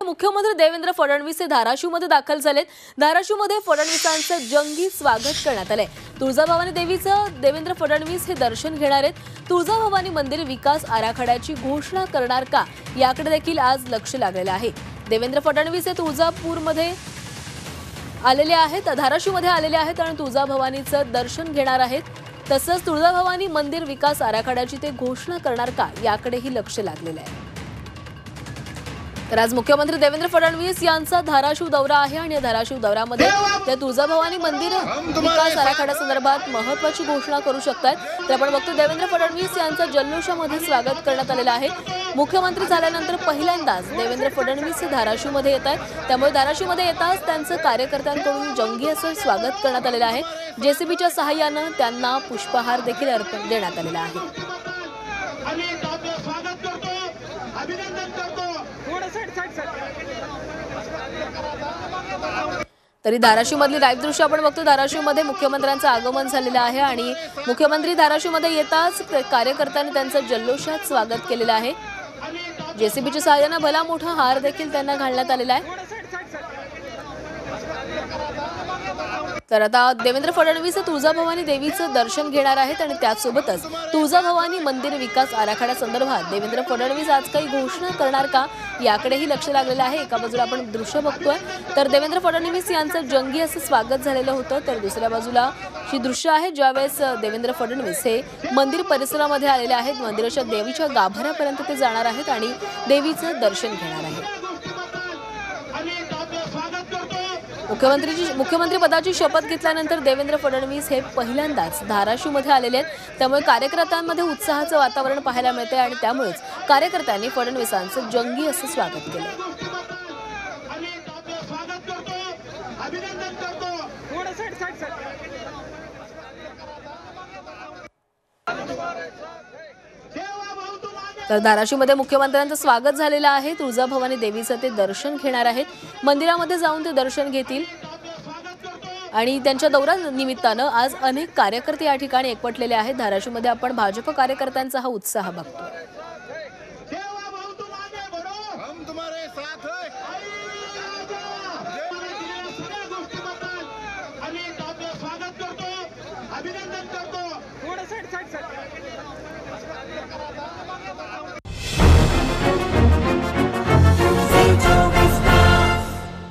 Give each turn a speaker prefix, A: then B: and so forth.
A: मुख्यमंत्री देवेंद्र फडणवीस हे धाराशिवमध्ये दाखल झालेत। धाराशिवमध्ये फडणवीसांचं जंगी स्वागत करण्यात आलंय। तुळजाभवानी देवीचं देवेंद्र फडणवीस हे दर्शन घेणार आहेत। तुळजाभवानी मंदिर विकास आराखड्याची घोषणा करणार का याकडे देखील आज लक्ष लागलेलं आहे। देवेंद्र फडणवीस हे तुळजापूरमध्ये आलेले आहेत, धाराशिवमध्ये आलेले आहेत आणि तुळजाभवानीचं दर्शन घेणार आहेत। तसंच तुळजाभवानी मंदिर विकास आराखड्याची ते घोषणा करणार का याकडेही लक्ष लागलेलं आहे। तर आज मुख्यमंत्री देवेंद्र फडणवीस यांचा धाराशिव दौरा आहे आणि धाराशिव दौऱ्यामध्ये ते तुळजाभवानी मंदिर विकास आराखड्यासंदर्भात महत्त्वाची घोषणा करू शकतात। तर आपण बघतो देवेंद्र फडणवीस यांचं जल्लोषामध्ये स्वागत करण्यात आलेलं आहे। मुख्यमंत्री झाल्यानंतर पहिल्यांदाच देवेंद्र फडणवीस हे धाराशिवमध्ये येत आहेत, त्यामुळे धाराशिवमध्ये येताच त्यांचं कार्यकर्त्यांकडून जंगी असं स्वागत करण्यात आलेलं आहे। जेसीबीच्या सहाय्यानं त्यांना पुष्पहार देखील अर्पण देण्यात आलेला आहे। तरी धाराशिवमधली लाईव्ह दृश्य आपण बघतो। धाराशिवमध्ये मुख्यमंत्र्यांचं आगमन झालेलं आहे आणि मुख्यमंत्री धाराशिवमध्ये येताच कार्यकर्त्यांनी त्यांचं जल्लोषात स्वागत केलेलं आहे। जेसीबीच्या सहाय्याने भला मोठा हार देखील त्यांना घालण्यात आलेला आहे। तर आता देवेंद्र फडणवीस तुळजाभवानी देवीचं दर्शन घेणार आहेत आणि त्यासोबतच तुळजाभवानी मंदिर विकास आराखड्यासंदर्भात देवेंद्र फडणवीस आज काही घोषणा करणार का याकडेही लक्ष लागलेलं आहे। एका बाजूला आपण दृश्य बघतोय तर देवेंद्र फडणवीस यांचं जंगी असं स्वागत झालेलं होतं, तर दुसऱ्या बाजूला ही दृश्य आहे ज्यावेळेस देवेंद्र फडणवीस हे मंदिर परिसरामध्ये आलेले आहेत। मंदिराच्या देवीच्या गाभाऱ्यापर्यंत ते जाणार आहेत आणि देवीचं दर्शन घेणार आहेत। मुख्यमंत्री पदाची शपथ घेतल्यानंतर देवेंद्र फडणवीस हे पहिल्यांदाच धाराशिवमध्ये आलेले आहेत, त्यामुळे कार्यकर्त्यांमध्ये उत्साहाचं वातावरण पाहायला मिळते आणि त्यामुळेच कार्यकर्त्यांनी फडणवीसांचं जंगी असं स्वागत केलं। तर धाराशिवमध्ये मुख्यमंत्र्यांचं स्वागत झालेलं आहे। तुळजाभवानी देवीचं ते दर्शन घेणार आहेत, मंदिरामध्ये जाऊन ते दर्शन घेतील आणि त्यांच्या दौऱ्या निमित्तानं आज अनेक कार्यकर्ते या ठिकाणी एकवटलेले आहेत। धाराशिवमध्ये आपण भाजप कार्यकर्त्यांचा हा उत्साह बघतो।
B: अभिनंदन